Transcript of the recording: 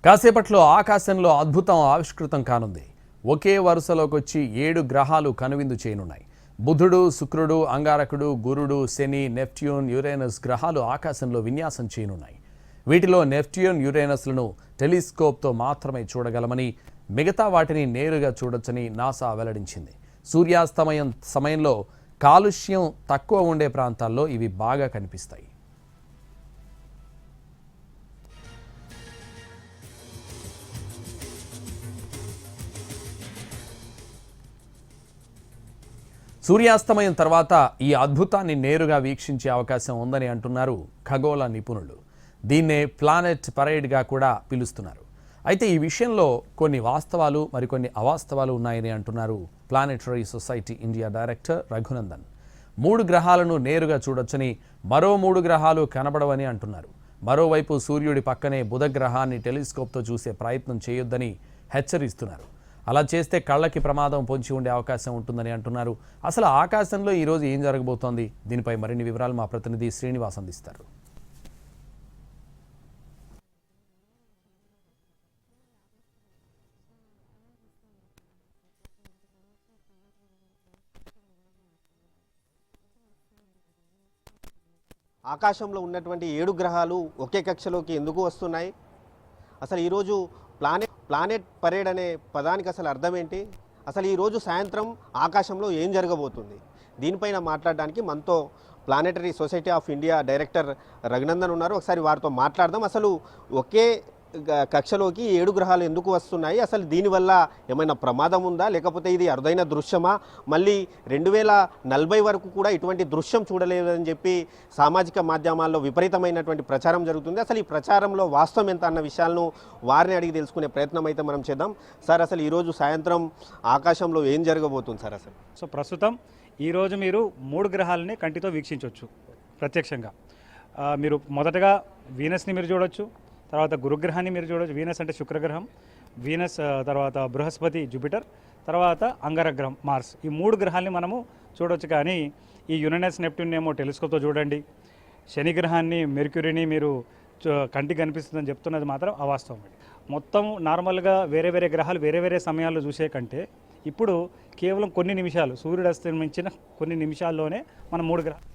కాసేపట్లో ఆకాశంలో అద్భుతం ఆవిష్కృతం కానుంది. ఒకే వరుసలోకి వచ్చి 7 గ్రహాలు కనువిందు చేయనున్నాయి. బుధుడు, శుక్రుడు, అంగారకుడు, గురుడు, శని, నెప్ట్యూన్, యురేనస్ గ్రహాలు ఆకాశంలో విన్యాసం చేయనున్నాయి. వీటిలో నెప్ట్యూన్, యురేనస్లను టెలిస్కోప్తో మాత్రమే చూడగలమని, మిగతా వాటిని నేరుగా చూడొచ్చని నాసా వెల్లడించింది. సూర్యాస్తమయం సమయంలో కాలుష్యం తక్కువ ఉండే ప్రాంతాల్లో ఇవి బాగా కనిపిస్తాయి. సూర్యాస్తమయం తర్వాత ఈ అద్భుతాన్ని నేరుగా వీక్షించే అవకాశం ఉందని అంటున్నారు ఖగోళ నిపుణులు. దీన్నే ప్లానెట్ పరేడ్గా కూడా పిలుస్తున్నారు. అయితే ఈ విషయంలో కొన్ని వాస్తవాలు మరికొన్ని అవాస్తవాలు ఉన్నాయని అంటున్నారు planetary society India director Raghunandan. 3 గ్రహాలను నేరుగా చూడొచ్చని, మరో 3 గ్రహాలు కనబడవని అంటున్నారు. మరోవైపు సూర్యుడి పక్కనే బుధ గ్రహాన్ని టెలిస్కోప్తో చూసే ప్రయత్నం చేయొద్దని హెచ్చరిస్తున్నారు. అలా చేస్తే కళ్ళకి ప్రమాదం పొంచి ఉండే అవకాశం ఉంటుందని అంటున్నారు. అసలు ఆకాశంలో ఈరోజు ఏం జరగబోతోంది? దీనిపై మరిన్ని వివరాలు మా ప్రతినిధి శ్రీనివాస్ అందిస్తారు. ఆకాశంలో ఉన్నటువంటి 7 గ్రహాలు ఒకే కక్షలోకి ఎందుకు వస్తున్నాయి? అసలు ఈరోజు ప్లానెట్ పరేడ్ అనే పదానికి అసలు అర్థం ఏంటి? అసలు ఈరోజు సాయంత్రం ఆకాశంలో ఏం జరగబోతుంది? దీనిపైన మాట్లాడడానికి మనతో planetary society of India director Raghunandan ఉన్నారు. ఒకసారి వారితో మాట్లాడదాం. అసలు ఒకే కక్షలోకి 7 గ్రహాలు ఎందుకు వస్తున్నాయి? అసలు దీనివల్ల ఏమైనా ప్రమాదం ఉందా, లేకపోతే ఇది అరుదైన దృశ్యమా? మళ్ళీ 2040 వరకు కూడా ఇటువంటి దృశ్యం చూడలేదని చెప్పి సామాజిక మాధ్యమాల్లో విపరీతమైనటువంటి ప్రచారం జరుగుతుంది. అసలు ఈ ప్రచారంలో వాస్తవం ఎంత అన్న విషయాలను వారిని అడిగి తెలుసుకునే ప్రయత్నం అయితే మనం చేద్దాం. సార్, అసలు ఈరోజు సాయంత్రం ఆకాశంలో ఏం జరగబోతుంది సార్? అసలు ప్రస్తుతం ఈరోజు మీరు 3 గ్రహాలని కంటితో వీక్షించవచ్చు ప్రత్యక్షంగా. మీరు మొదటగా వీనస్ని మీరు చూడొచ్చు, తర్వాత గురుగ్రహాన్ని మీరు చూడవచ్చు. వీనస్ అంటే శుక్రగ్రహం, వీనస్ తర్వాత బృహస్పతి జూపిటర్, తర్వాత అంగారగ్రహం మార్స్. ఈ 3 గ్రహాలని మనము చూడవచ్చు. కానీ ఈ యురేనస్ నెప్ట్యూన్ ఏమో టెలిస్కోప్తో చూడండి, శని గ్రహాన్ని మెర్క్యూరీని మీరు కంటికి కనిపిస్తుందని చెప్తున్నది మాత్రం అవాస్తవం. మొత్తం నార్మల్గా వేరే వేరే గ్రహాలు వేరే వేరే సమయాల్లో చూసే కంటే ఇప్పుడు కేవలం కొన్ని నిమిషాలు, సూర్యుడు అస్తమించిన కొన్ని నిమిషాల్లోనే మనం 3 గ్రహాలు